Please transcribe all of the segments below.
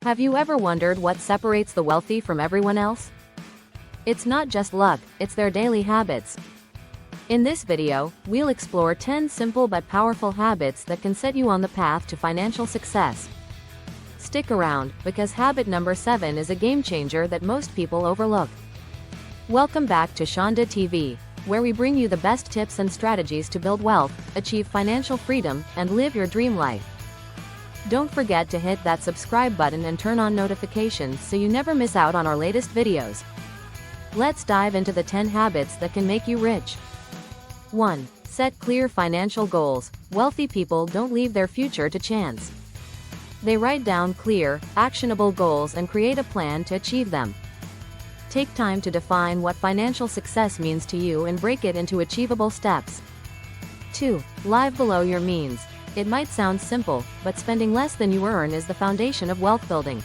Have you ever wondered what separates the wealthy from everyone else? It's not just luck, it's their daily habits. In this video, we'll explore 10 simple but powerful habits that can set you on the path to financial success. Stick around, because habit number 7 is a game changer that most people overlook. Welcome back to Shanda TV, where we bring you the best tips and strategies to build wealth, achieve financial freedom, and live your dream life. Don't forget to hit that subscribe button and turn on notifications so you never miss out on our latest videos. Let's dive into the 10 habits that can make you rich. 1. Set clear financial goals. Wealthy people don't leave their future to chance. They write down clear, actionable goals and create a plan to achieve them. Take time to define what financial success means to you and break it into achievable steps. 2. Live below your means. It might sound simple, but spending less than you earn is the foundation of wealth building.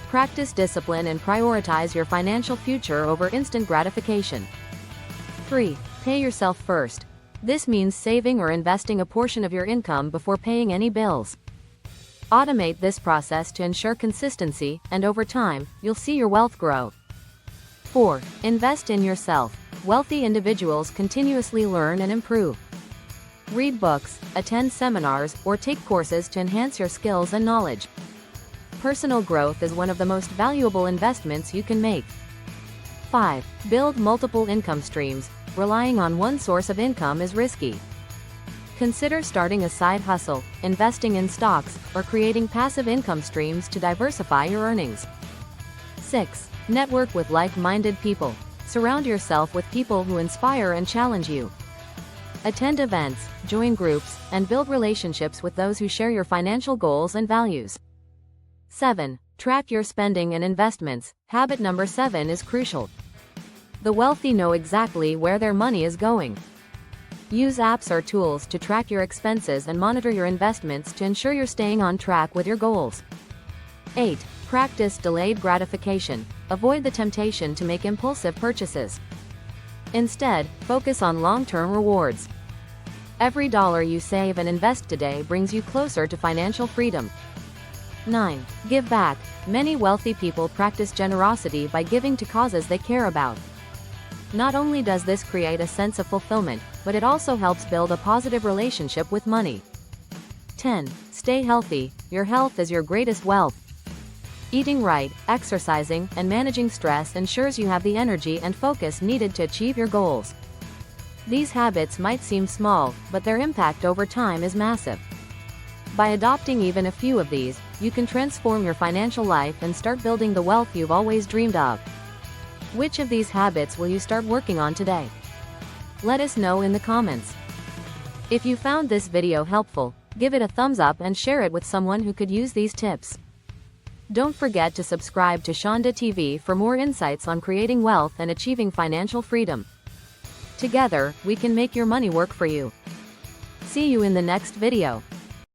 Practice discipline and prioritize your financial future over instant gratification. 3. Pay yourself first. This means saving or investing a portion of your income before paying any bills. Automate this process to ensure consistency, and over time, you'll see your wealth grow. 4. Invest in yourself. Wealthy individuals continuously learn and improve. Read books, attend seminars, or take courses to enhance your skills and knowledge. Personal growth is one of the most valuable investments you can make. 5. Build multiple income streams. Relying on one source of income is risky. Consider starting a side hustle, investing in stocks, or creating passive income streams to diversify your earnings. 6. Network with like-minded people. Surround yourself with people who inspire and challenge you. Attend events, join groups, and build relationships with those who share your financial goals and values. 7. Track your spending and investments. Habit number 7 is crucial. The wealthy know exactly where their money is going. Use apps or tools to track your expenses and monitor your investments to ensure you're staying on track with your goals. 8. Practice delayed gratification. Avoid the temptation to make impulsive purchases. Instead, focus on long-term rewards. Every dollar you save and invest today brings you closer to financial freedom. 9. Give back. Many wealthy people practice generosity by giving to causes they care about. Not only does this create a sense of fulfillment, but it also helps build a positive relationship with money. 10. Stay healthy. Your health is your greatest wealth. Eating right, exercising, and managing stress ensures you have the energy and focus needed to achieve your goals. These habits might seem small, but their impact over time is massive. By adopting even a few of these, you can transform your financial life and start building the wealth you've always dreamed of. Which of these habits will you start working on today? Let us know in the comments. If you found this video helpful, give it a thumbs up and share it with someone who could use these tips. Don't forget to subscribe to Shanda TV for more insights on creating wealth and achieving financial freedom. Together, we can make your money work for you. See you in the next video.